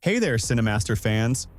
Hey there, Cinemaster fans!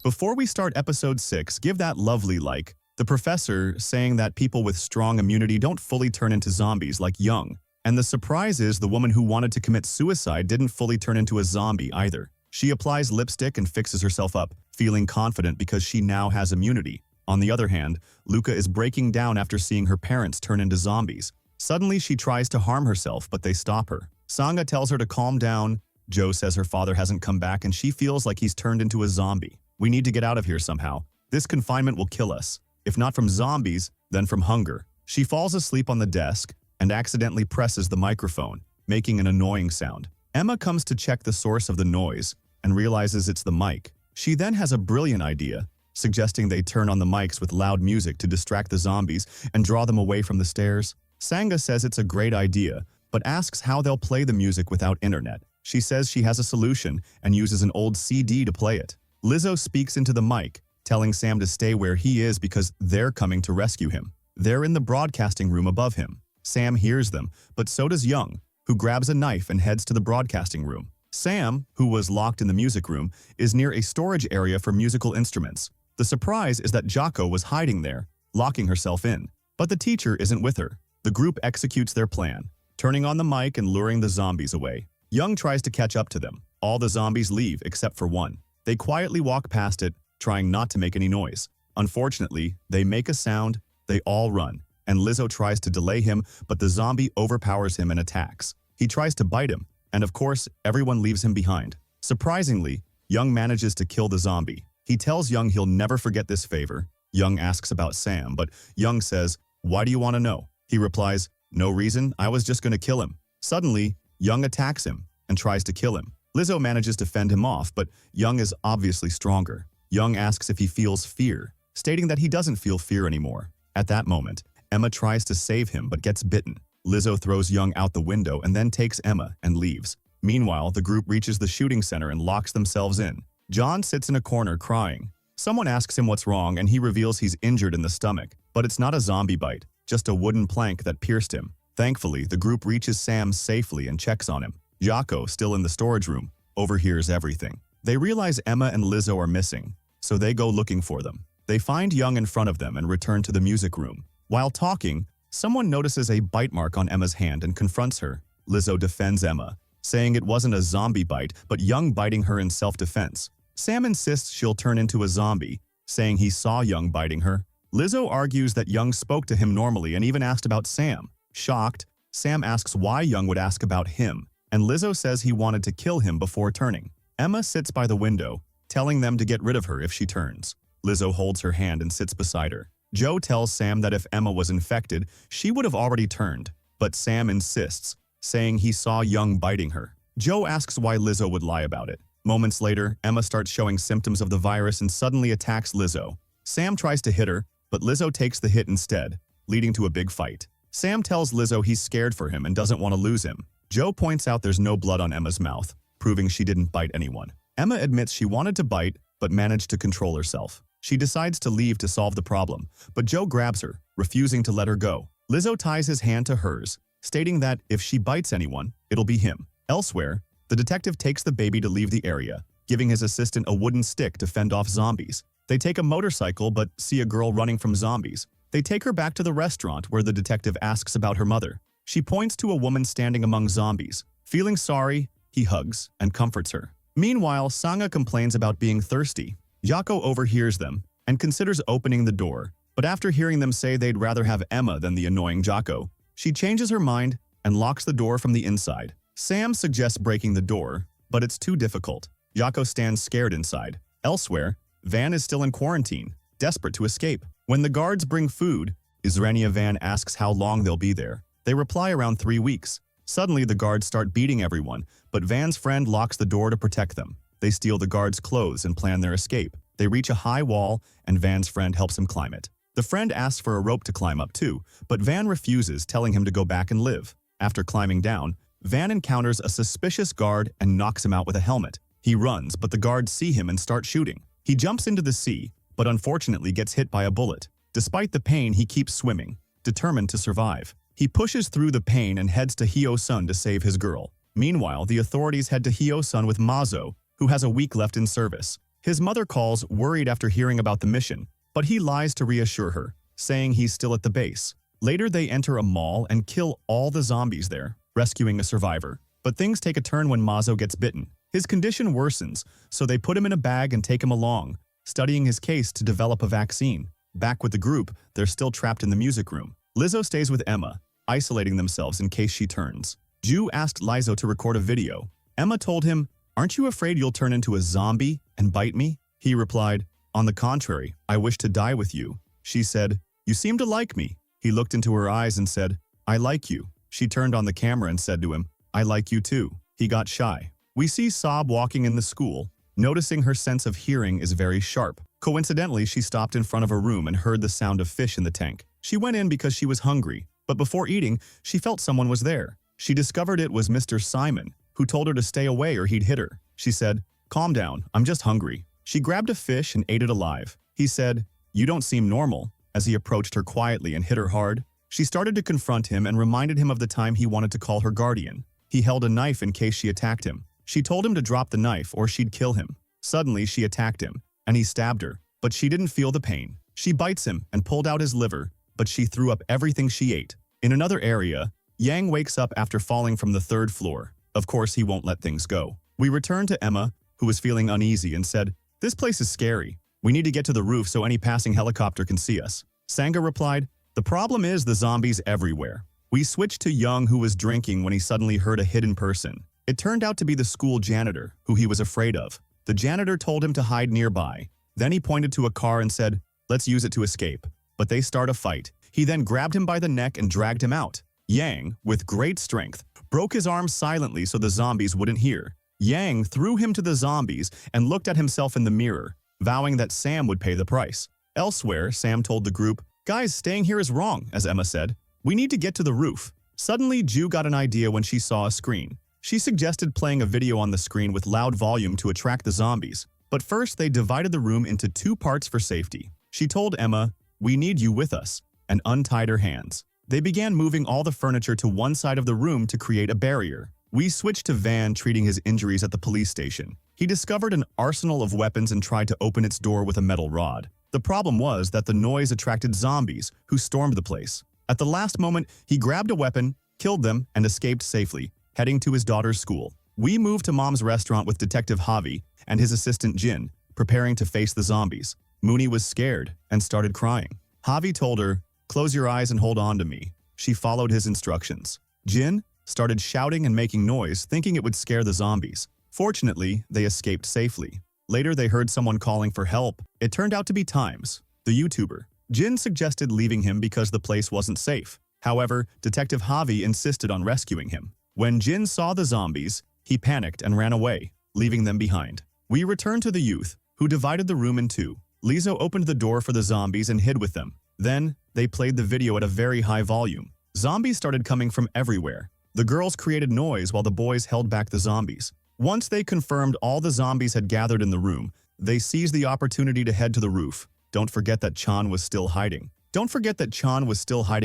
Before we start episode 6, give that lovely like. The professor saying that people with strong immunity don't fully turn into zombies like Young. And the surprise is the woman who wanted to commit suicide didn't fully turn into a zombie either. She applies lipstick and fixes herself up, feeling confident because she now has immunity. On the other hand, Luca is breaking down after seeing her parents turn into zombies. Suddenly she tries to harm herself, but they stop her. Sanga tells her to calm down. Joe says her father hasn't come back and she feels like he's turned into a zombie. We need to get out of here somehow. This confinement will kill us. If not from zombies, then from hunger. She falls asleep on the desk and accidentally presses the microphone, making an annoying sound. Emma comes to check the source of the noise and realizes it's the mic. She then has a brilliant idea, suggesting they turn on the mics with loud music to distract the zombies and draw them away from the stairs. Sanga says it's a great idea, but asks how they'll play the music without internet. She says she has a solution and uses an old CD to play it. Lizzo speaks into the mic, telling Sam to stay where he is because they're coming to rescue him. They're in the broadcasting room above him. Sam hears them, but so does Young, who grabs a knife and heads to the broadcasting room. Sam, who was locked in the music room, is near a storage area for musical instruments. The surprise is that Jocko was hiding there, locking herself in. But the teacher isn't with her. The group executes their plan, turning on the mic and luring the zombies away. Young tries to catch up to them. All the zombies leave except for one. They quietly walk past it, trying not to make any noise. Unfortunately, they make a sound, they all run, and Lizzo tries to delay him, but the zombie overpowers him and attacks. He tries to bite him, and of course, everyone leaves him behind. Surprisingly, Young manages to kill the zombie. He tells Young he'll never forget this favor. Young asks about Sam, but Young says, "Why do you want to know?" He replies, "No reason, I was just going to kill him." Suddenly, Young attacks him and tries to kill him. Lizzo manages to fend him off, but Young is obviously stronger. Young asks if he feels fear, stating that he doesn't feel fear anymore. At that moment, Emma tries to save him but gets bitten. Lizzo throws Young out the window and then takes Emma and leaves. Meanwhile, the group reaches the shooting center and locks themselves in. John sits in a corner crying. Someone asks him what's wrong and he reveals he's injured in the stomach, but it's not a zombie bite, just a wooden plank that pierced him. Thankfully, the group reaches Sam safely and checks on him. Jocko, still in the storage room, overhears everything. They realize Emma and Lizzo are missing, so they go looking for them. They find Young in front of them and return to the music room. While talking, someone notices a bite mark on Emma's hand and confronts her. Lizzo defends Emma, saying it wasn't a zombie bite, but Young biting her in self-defense. Sam insists she'll turn into a zombie, saying he saw Young biting her. Lizzo argues that Young spoke to him normally and even asked about Sam. Shocked, Sam asks why Young would ask about him, and Lizzo says he wanted to kill him before turning. Emma sits by the window, telling them to get rid of her if she turns. Lizzo holds her hand and sits beside her. Joe tells Sam that if Emma was infected, she would have already turned, but Sam insists, saying he saw Young biting her. Joe asks why Lizzo would lie about it. Moments later, Emma starts showing symptoms of the virus and suddenly attacks Lizzo. Sam tries to hit her, but Lizzo takes the hit instead, leading to a big fight. Sam tells Lizzo he's scared for him and doesn't want to lose him. Joe points out there's no blood on Emma's mouth, proving she didn't bite anyone. Emma admits she wanted to bite, but managed to control herself. She decides to leave to solve the problem, but Joe grabs her, refusing to let her go. Lizzo ties his hand to hers, stating that if she bites anyone, it'll be him. Elsewhere, the detective takes the baby to leave the area, giving his assistant a wooden stick to fend off zombies. They take a motorcycle but see a girl running from zombies. They take her back to the restaurant where the detective asks about her mother. She points to a woman standing among zombies. Feeling sorry, he hugs and comforts her. Meanwhile, Sanga complains about being thirsty. Jocko overhears them and considers opening the door, but after hearing them say they'd rather have Emma than the annoying Jocko, she changes her mind and locks the door from the inside. Sam suggests breaking the door, but it's too difficult. Jocko stands scared inside. Elsewhere, Van is still in quarantine, desperate to escape. When the guards bring food, Izrania Van asks how long they'll be there. They reply around 3 weeks. Suddenly, the guards start beating everyone, but Van's friend locks the door to protect them. They steal the guards' clothes and plan their escape. They reach a high wall, and Van's friend helps him climb it. The friend asks for a rope to climb up too, but Van refuses, telling him to go back and live. After climbing down, Van encounters a suspicious guard and knocks him out with a helmet. He runs, but the guards see him and start shooting. He jumps into the sea, but unfortunately gets hit by a bullet. Despite the pain, he keeps swimming, determined to survive. He pushes through the pain and heads to Hyo-sun to save his girl. Meanwhile, the authorities head to Hyo-sun with Mazo, who has a week left in service. His mother calls, worried after hearing about the mission, but he lies to reassure her, saying he's still at the base. Later, they enter a mall and kill all the zombies there, rescuing a survivor. But things take a turn when Mazo gets bitten. His condition worsens, so they put him in a bag and take him along, studying his case to develop a vaccine. Back with the group, they're still trapped in the music room. Lizzo stays with Emma, isolating themselves in case she turns. Ju asked Lizzo to record a video. Emma told him, "Aren't you afraid you'll turn into a zombie and bite me?" He replied, "On the contrary, I wish to die with you." She said, "You seem to like me." He looked into her eyes and said, "I like you." She turned on the camera and said to him, "I like you too." He got shy. We see Saab walking in the school, noticing her sense of hearing is very sharp. Coincidentally, she stopped in front of a room and heard the sound of fish in the tank. She went in because she was hungry, but before eating, she felt someone was there. She discovered it was Mr. Simon, who told her to stay away or he'd hit her. She said, "Calm down, I'm just hungry." She grabbed a fish and ate it alive. He said, "You don't seem normal," as he approached her quietly and hit her hard. She started to confront him and reminded him of the time he wanted to call her guardian. He held a knife in case she attacked him. She told him to drop the knife or she'd kill him. Suddenly, she attacked him, and he stabbed her, but she didn't feel the pain. She bites him and pulled out his liver, but she threw up everything she ate. In another area, Yang wakes up after falling from the 3rd floor. Of course, he won't let things go. We return to Emma, who was feeling uneasy and said, "This place is scary. We need to get to the roof so any passing helicopter can see us." Sangha replied, "The problem is the zombies everywhere." We switched to Young, who was drinking when he suddenly heard a hidden person. It turned out to be the school janitor, who he was afraid of. The janitor told him to hide nearby. Then he pointed to a car and said, "Let's use it to escape." But they start a fight. He then grabbed him by the neck and dragged him out. Yang, with great strength, broke his arm silently so the zombies wouldn't hear. Yang threw him to the zombies and looked at himself in the mirror, vowing that Sam would pay the price. Elsewhere, Sam told the group, "Guys, staying here is wrong," as Emma said. "We need to get to the roof." Suddenly, Ju got an idea when she saw a screen. She suggested playing a video on the screen with loud volume to attract the zombies. But first, they divided the room into 2 parts for safety. She told Emma, "We need you with us," and untied her hands. They began moving all the furniture to one side of the room to create a barrier. We switched to Van treating his injuries at the police station. He discovered an arsenal of weapons and tried to open its door with a metal rod. The problem was that the noise attracted zombies, who stormed the place. At the last moment, he grabbed a weapon, killed them, and escaped safely, heading to his daughter's school. We moved to Mom's restaurant with Detective Javi and his assistant Jin, preparing to face the zombies. Mooney was scared and started crying. Javi told her, "Close your eyes and hold on to me." She followed his instructions. Jin started shouting and making noise, thinking it would scare the zombies. Fortunately, they escaped safely. Later, they heard someone calling for help. It turned out to be Times, the YouTuber. Jin suggested leaving him because the place wasn't safe. However, Detective Javi insisted on rescuing him. When Jin saw the zombies, he panicked and ran away, leaving them behind. We returned to the youth, who divided the room in 2. Lizzo opened the door for the zombies and hid with them. Then, they played the video at a very high volume. Zombies started coming from everywhere. The girls created noise while the boys held back the zombies. Once they confirmed all the zombies had gathered in the room, they seized the opportunity to head to the roof. Don't forget that Chan was still hiding.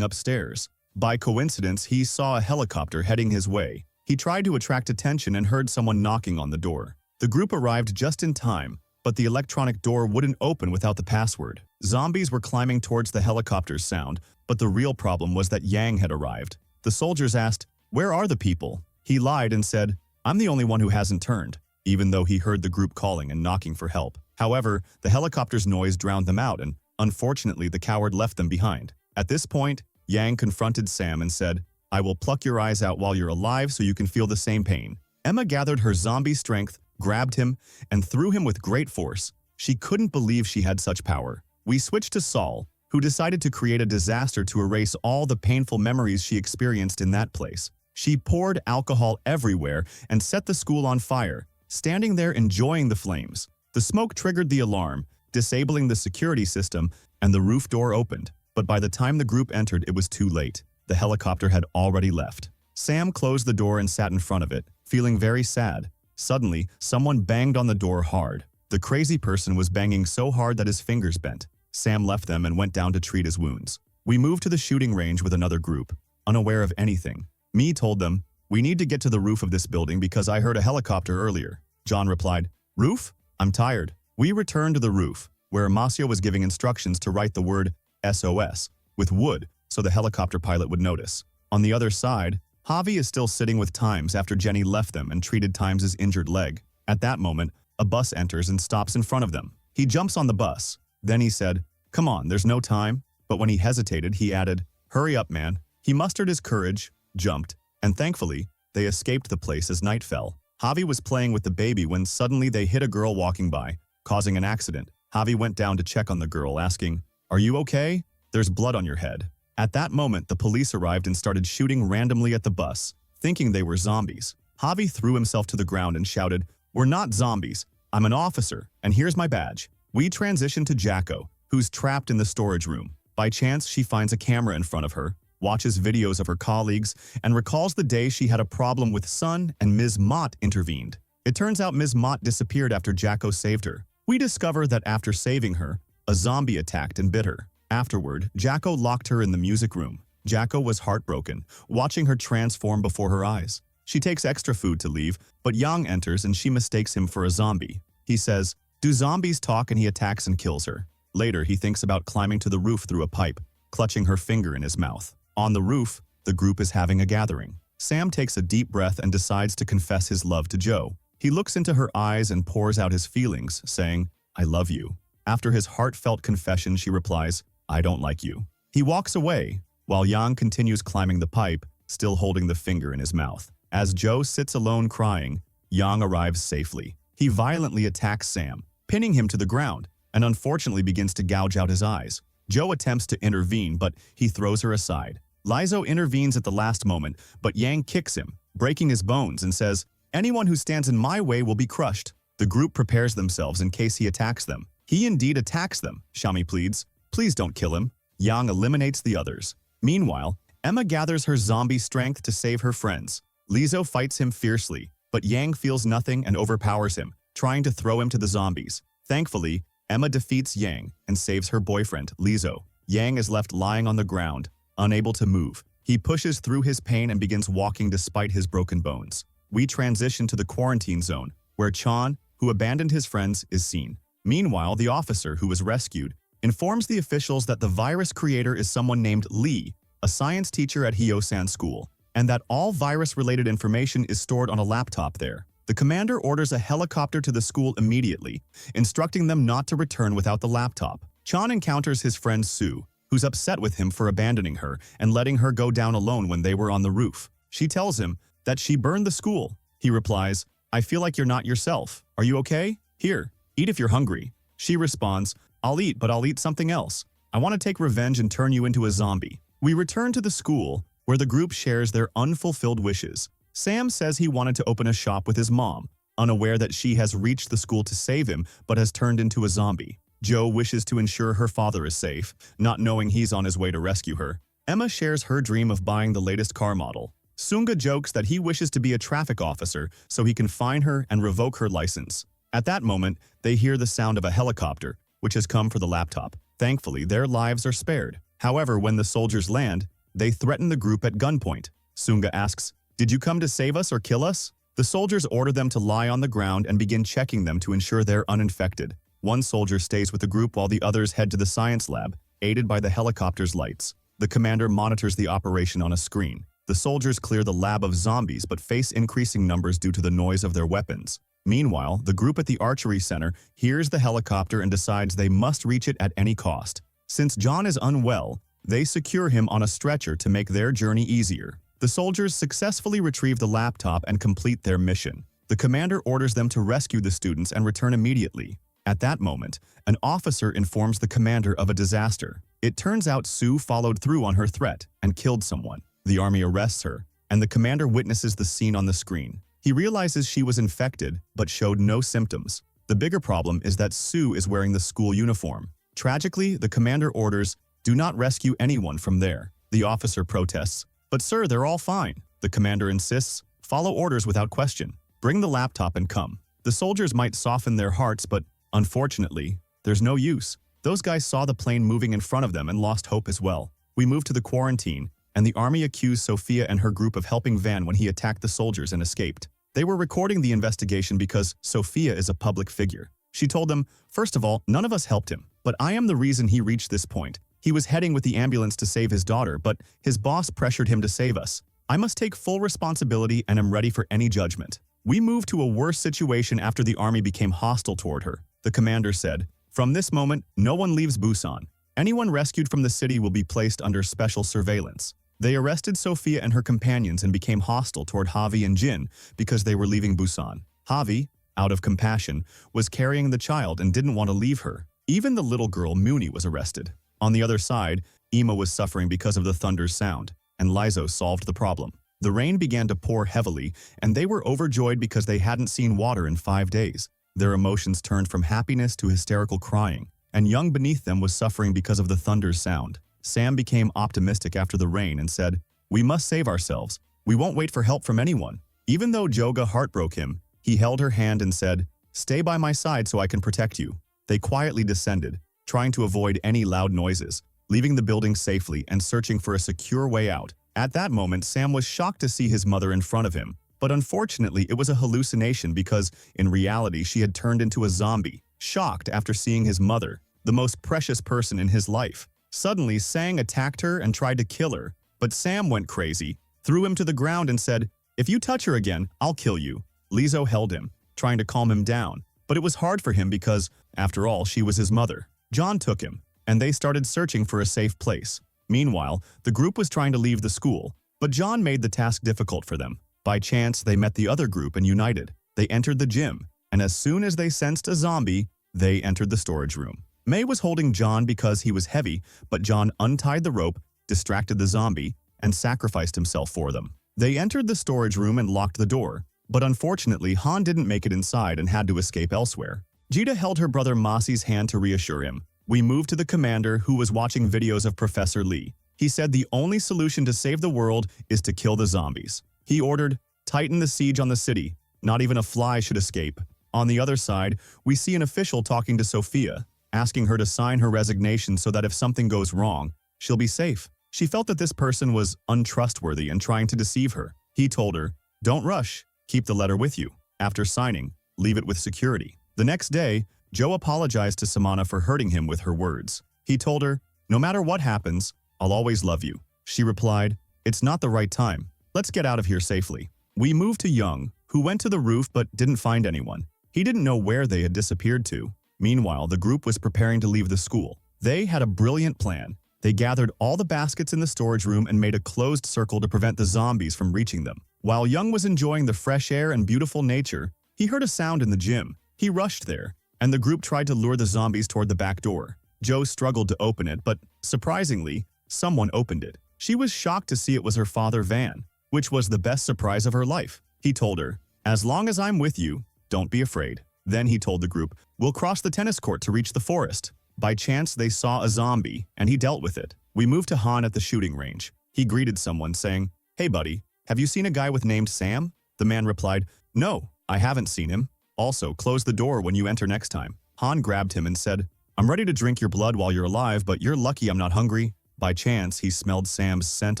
Upstairs. By coincidence, he saw a helicopter heading his way. He tried to attract attention and heard someone knocking on the door. The group arrived just in time, but the electronic door wouldn't open without the password. Zombies were climbing towards the helicopter's sound, but the real problem was that Yang had arrived. The soldiers asked, "Where are the people?" He lied and said, "I'm the only one who hasn't turned," even though he heard the group calling and knocking for help. However, the helicopter's noise drowned them out and, unfortunately, the coward left them behind. At this point, Yang confronted Sam and said, "I will pluck your eyes out while you're alive so you can feel the same pain." Emma gathered her zombie strength, grabbed him, and threw him with great force. She couldn't believe she had such power. We switched to Saul, who decided to create a disaster to erase all the painful memories she experienced in that place. She poured alcohol everywhere and set the school on fire, standing there enjoying the flames. The smoke triggered the alarm, disabling the security system, and the roof door opened. But by the time the group entered, it was too late. The helicopter had already left. Sam closed the door and sat in front of it, feeling very sad. Suddenly, someone banged on the door hard. The crazy person was banging so hard that his fingers bent. Sam left them and went down to treat his wounds. We moved to the shooting range with another group, unaware of anything. Mi told them, "We need to get to the roof of this building because I heard a helicopter earlier." John replied, "Roof? I'm tired." We return to the roof, where Masio was giving instructions to write the word SOS with wood so the helicopter pilot would notice. On the other side, Javi is still sitting with Times after Jenny left them and treated Times' injured leg. At that moment, a bus enters and stops in front of them. He jumps on the bus. Then he said, "Come on, there's no time." But when he hesitated, he added, "Hurry up, man." He mustered his courage, jumped, and thankfully, they escaped the place as night fell. Javi was playing with the baby when suddenly they hit a girl walking by, causing an accident. Javi went down to check on the girl, asking, "Are you okay? There's blood on your head." At that moment, the police arrived and started shooting randomly at the bus, thinking they were zombies. Javi threw himself to the ground and shouted, "We're not zombies. I'm an officer, and here's my badge." We transition to Jacko, who's trapped in the storage room. By chance, she finds a camera in front of her, watches videos of her colleagues, and recalls the day she had a problem with Sun and Ms. Mott intervened. It turns out Ms. Mott disappeared after Jacko saved her. We discover that after saving her, a zombie attacked and bit her. Afterward, Jacko locked her in the music room. Jacko was heartbroken, watching her transform before her eyes. She takes extra food to leave, but Yang enters and she mistakes him for a zombie. He says, "Do zombies talk?" and he attacks and kills her. Later, he thinks about climbing to the roof through a pipe, clutching her finger in his mouth. On the roof, the group is having a gathering. Sam takes a deep breath and decides to confess his love to Joe. He looks into her eyes and pours out his feelings, saying, "I love you." After his heartfelt confession, she replies, "I don't like you." He walks away, while Yang continues climbing the pipe, still holding the finger in his mouth. As Joe sits alone crying, Yang arrives safely. He violently attacks Sam, pinning him to the ground, and unfortunately begins to gouge out his eyes. Joe attempts to intervene, but he throws her aside. Lizo intervenes at the last moment, but Yang kicks him, breaking his bones, and says, "Anyone who stands in my way will be crushed." The group prepares themselves in case he attacks them. He indeed attacks them, Shami pleads. "Please don't kill him." Yang eliminates the others. Meanwhile, Emma gathers her zombie strength to save her friends. Lizo fights him fiercely, but Yang feels nothing and overpowers him, trying to throw him to the zombies. Thankfully, Emma defeats Yang and saves her boyfriend, Lizo. Yang is left lying on the ground, unable to move. He pushes through his pain and begins walking despite his broken bones. We transition to the quarantine zone, where Chan, who abandoned his friends, is seen. Meanwhile, the officer, who was rescued, informs the officials that the virus creator is someone named Lee, a science teacher at Hyo-san School, and that all virus-related information is stored on a laptop there. The commander orders a helicopter to the school immediately, instructing them not to return without the laptop. Chan encounters his friend Sue, who's upset with him for abandoning her and letting her go down alone when they were on the roof. She tells him that she burned the school. He replies, "I feel like you're not yourself. Are you okay? Here, eat if you're hungry." She responds, "I'll eat, but I'll eat something else. I want to take revenge and turn you into a zombie." We return to the school, where the group shares their unfulfilled wishes. Sam says he wanted to open a shop with his mom, unaware that she has reached the school to save him but has turned into a zombie. Joe wishes to ensure her father is safe, not knowing he's on his way to rescue her. Emma shares her dream of buying the latest car model. Sunga jokes that he wishes to be a traffic officer so he can fine her and revoke her license. At that moment, they hear the sound of a helicopter, which has come for the laptop. Thankfully, their lives are spared. However, when the soldiers land, they threaten the group at gunpoint. Sunga asks, "Did you come to save us or kill us?" The soldiers order them to lie on the ground and begin checking them to ensure they're uninfected. One soldier stays with the group while the others head to the science lab, aided by the helicopter's lights. The commander monitors the operation on a screen. The soldiers clear the lab of zombies but face increasing numbers due to the noise of their weapons. Meanwhile, the group at the archery center hears the helicopter and decides they must reach it at any cost. Since John is unwell, they secure him on a stretcher to make their journey easier. The soldiers successfully retrieve the laptop and complete their mission. The commander orders them to rescue the students and return immediately. At that moment, an officer informs the commander of a disaster. It turns out Sue followed through on her threat and killed someone. The army arrests her, and the commander witnesses the scene on the screen. He realizes she was infected, but showed no symptoms. The bigger problem is that Sue is wearing the school uniform. Tragically, the commander orders, "Do not rescue anyone from there." The officer protests, "But sir, they're all fine." The commander insists, "Follow orders without question. Bring the laptop and come." The soldiers might soften their hearts, but unfortunately, there's no use. Those guys saw the plane moving in front of them and lost hope as well. We move to the quarantine, and the army accused Sophia and her group of helping Van when he attacked the soldiers and escaped. They were recording the investigation because Sophia is a public figure. She told them, "First of all, none of us helped him, but I am the reason he reached this point. He was heading with the ambulance to save his daughter, but his boss pressured him to save us. I must take full responsibility and am ready for any judgment." We moved to a worse situation after the army became hostile toward her. The commander said, "From this moment, no one leaves Busan. Anyone rescued from the city will be placed under special surveillance." They arrested Sophia and her companions and became hostile toward Javi and Jin because they were leaving Busan. Javi, out of compassion, was carrying the child and didn't want to leave her. Even the little girl, Mooney, was arrested. On the other side, Ima was suffering because of the thunder's sound, and Lizo solved the problem. The rain began to pour heavily, and they were overjoyed because they hadn't seen water in 5 days. Their emotions turned from happiness to hysterical crying, and Young beneath them was suffering because of the thunder's sound. Sam became optimistic after the rain and said, "We must save ourselves. We won't wait for help from anyone." Even though Joga heartbroke him, he held her hand and said, "Stay by my side so I can protect you." They quietly descended, trying to avoid any loud noises, leaving the building safely and searching for a secure way out. At that moment, Sam was shocked to see his mother in front of him, but unfortunately it was a hallucination because, in reality, she had turned into a zombie, shocked after seeing his mother, the most precious person in his life. Suddenly, Sang attacked her and tried to kill her, but Sam went crazy, threw him to the ground and said, "If you touch her again, I'll kill you." Lizzo held him, trying to calm him down, but it was hard for him because, after all, she was his mother. John took him, and they started searching for a safe place. Meanwhile, the group was trying to leave the school, but John made the task difficult for them. By chance, they met the other group and united. They entered the gym, and as soon as they sensed a zombie, they entered the storage room. May was holding John because he was heavy, but John untied the rope, distracted the zombie, and sacrificed himself for them. They entered the storage room and locked the door, but unfortunately, Han didn't make it inside and had to escape elsewhere. Jita held her brother Masi's hand to reassure him. We moved to the commander, who was watching videos of Professor Lee. He said the only solution to save the world is to kill the zombies. He ordered, "Tighten the siege on the city. Not even a fly should escape." On the other side, we see an official talking to Sophia, asking her to sign her resignation so that if something goes wrong, she'll be safe. She felt that this person was untrustworthy and trying to deceive her. He told her, "Don't rush. Keep the letter with you. After signing, leave it with security." The next day, Joe apologized to Samana for hurting him with her words. He told her, "No matter what happens, I'll always love you." She replied, "It's not the right time. Let's get out of here safely." We moved to Young, who went to the roof but didn't find anyone. He didn't know where they had disappeared to. Meanwhile, the group was preparing to leave the school. They had a brilliant plan. They gathered all the baskets in the storage room and made a closed circle to prevent the zombies from reaching them. While Young was enjoying the fresh air and beautiful nature, he heard a sound in the gym. He rushed there, and the group tried to lure the zombies toward the back door. Joe struggled to open it, but surprisingly, someone opened it. She was shocked to see it was her father, Van, which was the best surprise of her life. He told her, "As long as I'm with you, don't be afraid." Then he told the group, "We'll cross the tennis court to reach the forest." By chance, they saw a zombie, and he dealt with it. We moved to Han at the shooting range. He greeted someone, saying, "Hey buddy, have you seen a guy with named Sam?" The man replied, "No, I haven't seen him. Also, close the door when you enter next time." Han grabbed him and said, "I'm ready to drink your blood while you're alive, but you're lucky I'm not hungry." By chance, he smelled Sam's scent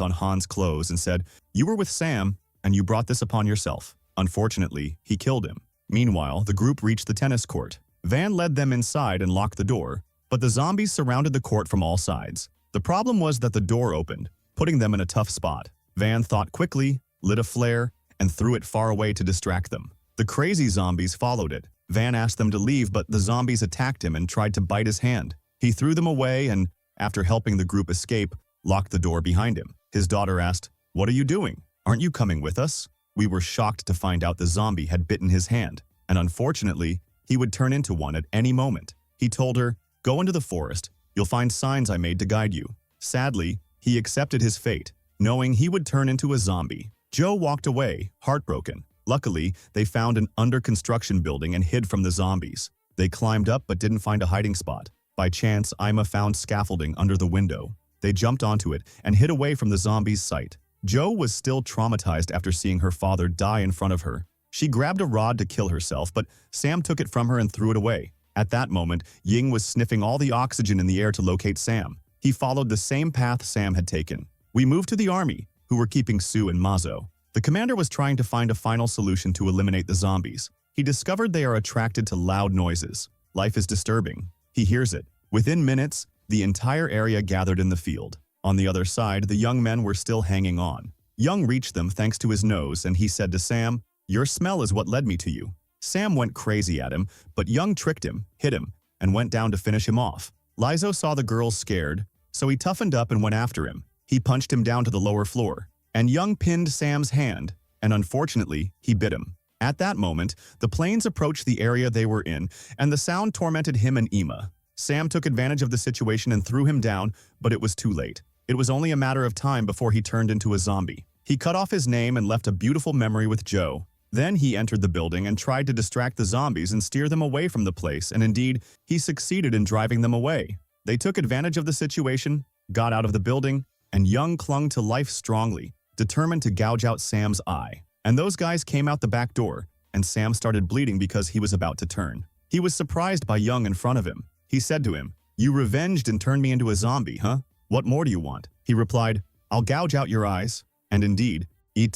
on Han's clothes and said, "You were with Sam, and you brought this upon yourself." Unfortunately, he killed him. Meanwhile, the group reached the tennis court. Van led them inside and locked the door, but the zombies surrounded the court from all sides. The problem was that the door opened, putting them in a tough spot. Van thought quickly, lit a flare, and threw it far away to distract them. The crazy zombies followed it. Van asked them to leave, but the zombies attacked him and tried to bite his hand. He threw them away and, after helping the group escape, locked the door behind him. His daughter asked, "What are you doing? Aren't you coming with us?" We were shocked to find out the zombie had bitten his hand, and unfortunately, he would turn into one at any moment. He told her, "Go into the forest. You'll find signs I made to guide you." Sadly, he accepted his fate, knowing he would turn into a zombie. Joe walked away, heartbroken. Luckily, they found an under-construction building and hid from the zombies. They climbed up but didn't find a hiding spot. By chance, Ima found scaffolding under the window. They jumped onto it and hid away from the zombies' sight. Joe was still traumatized after seeing her father die in front of her. She grabbed a rod to kill herself, but Sam took it from her and threw it away. At that moment, Ying was sniffing all the oxygen in the air to locate Sam. He followed the same path Sam had taken. We moved to the army, who were keeping Sue and Mazo. The commander was trying to find a final solution to eliminate the zombies. He discovered they are attracted to loud noises. Life is disturbing. He hears it. Within minutes, the entire area gathered in the field. On the other side, the young men were still hanging on. Young reached them thanks to his nose, and he said to Sam, "Your smell is what led me to you." Sam went crazy at him, but Young tricked him, hit him, and went down to finish him off. Lizo saw the girls scared, so he toughened up and went after him. He punched him down to the lower floor, and Young pinned Sam's hand, and unfortunately, he bit him. At that moment, the planes approached the area they were in, and the sound tormented him and Emma. Sam took advantage of the situation and threw him down, but it was too late. It was only a matter of time before he turned into a zombie. He cut off his name and left a beautiful memory with Joe. Then he entered the building and tried to distract the zombies and steer them away from the place, and indeed, he succeeded in driving them away. They took advantage of the situation, got out of the building, and Young clung to life strongly, determined to gouge out Sam's eye. And those guys came out the back door, and Sam started bleeding because he was about to turn. He was surprised by Young in front of him. He said to him, "You revenged and turned me into a zombie, huh? What more do you want?" He replied, "I'll gouge out your eyes." And indeed, he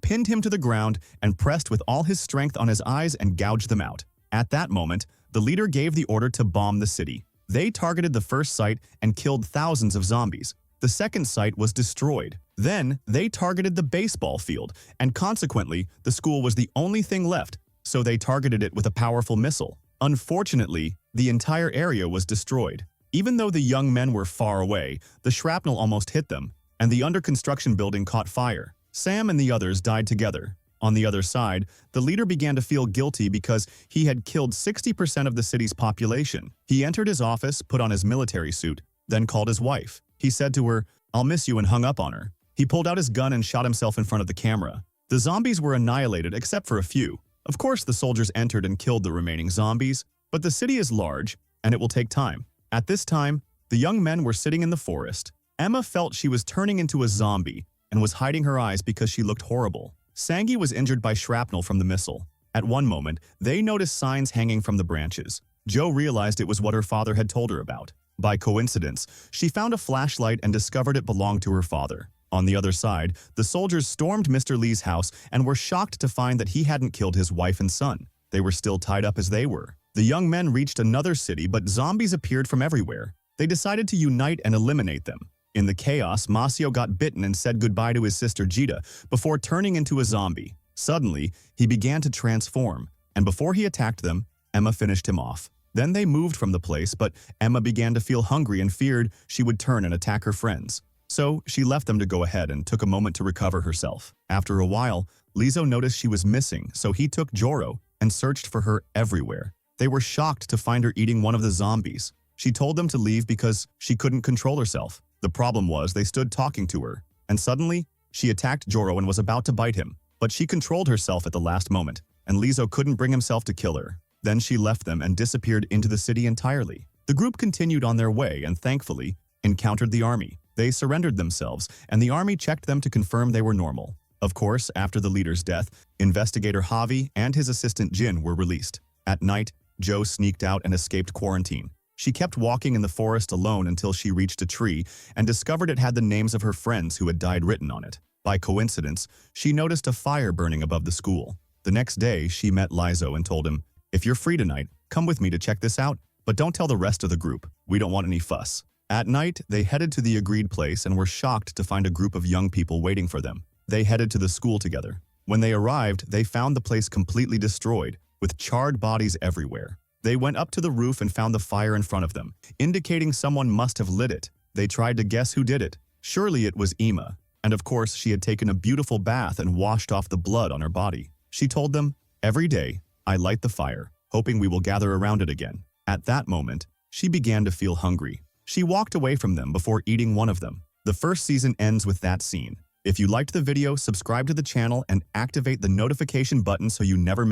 pinned him to the ground and pressed with all his strength on his eyes and gouged them out. At that moment, the leader gave the order to bomb the city. They targeted the first site and killed thousands of zombies. The second site was destroyed. Then, they targeted the baseball field, and consequently, the school was the only thing left, so they targeted it with a powerful missile. Unfortunately, the entire area was destroyed. Even though the young men were far away, the shrapnel almost hit them, and the under-construction building caught fire. Sam and the others died together. On the other side, the leader began to feel guilty because he had killed 60% of the city's population. He entered his office, put on his military suit, then called his wife. He said to her, "I'll miss you," and hung up on her. He pulled out his gun and shot himself in front of the camera. The zombies were annihilated except for a few. Of course, the soldiers entered and killed the remaining zombies, but the city is large, and it will take time. At this time, the young men were sitting in the forest. Emma felt she was turning into a zombie and was hiding her eyes because she looked horrible. Sangi was injured by shrapnel from the missile. At one moment, they noticed signs hanging from the branches. Joe realized it was what her father had told her about. By coincidence, she found a flashlight and discovered it belonged to her father. On the other side, the soldiers stormed Mr. Lee's house and were shocked to find that he hadn't killed his wife and son. They were still tied up as they were. The young men reached another city, but zombies appeared from everywhere. They decided to unite and eliminate them. In the chaos, Masio got bitten and said goodbye to his sister Jita before turning into a zombie. Suddenly, he began to transform, and before he attacked them, Emma finished him off. Then they moved from the place, but Emma began to feel hungry and feared she would turn and attack her friends. So, she left them to go ahead and took a moment to recover herself. After a while, Lizo noticed she was missing, so he took Joro and searched for her everywhere. They were shocked to find her eating one of the zombies. She told them to leave because she couldn't control herself. The problem was they stood talking to her, and suddenly, she attacked Joro and was about to bite him. But she controlled herself at the last moment, and Lizo couldn't bring himself to kill her. Then she left them and disappeared into the city entirely. The group continued on their way and, thankfully, encountered the army. They surrendered themselves, and the army checked them to confirm they were normal. Of course, after the leader's death, investigator Javi and his assistant Jin were released. At night, Joe sneaked out and escaped quarantine. She kept walking in the forest alone until she reached a tree and discovered it had the names of her friends who had died written on it. By coincidence, she noticed a fire burning above the school. The next day, she met Lizo and told him, "If you're free tonight, come with me to check this out, but don't tell the rest of the group. We don't want any fuss." At night, they headed to the agreed place and were shocked to find a group of young people waiting for them. They headed to the school together. When they arrived, they found the place completely destroyed, with charred bodies everywhere. They went up to the roof and found the fire in front of them, indicating someone must have lit it. They tried to guess who did it. Surely it was Emma, and of course she had taken a beautiful bath and washed off the blood on her body. She told them, "Every day, I light the fire, hoping we will gather around it again." At that moment, she began to feel hungry. She walked away from them before eating one of them. The first season ends with that scene. If you liked the video, subscribe to the channel and activate the notification button so you never miss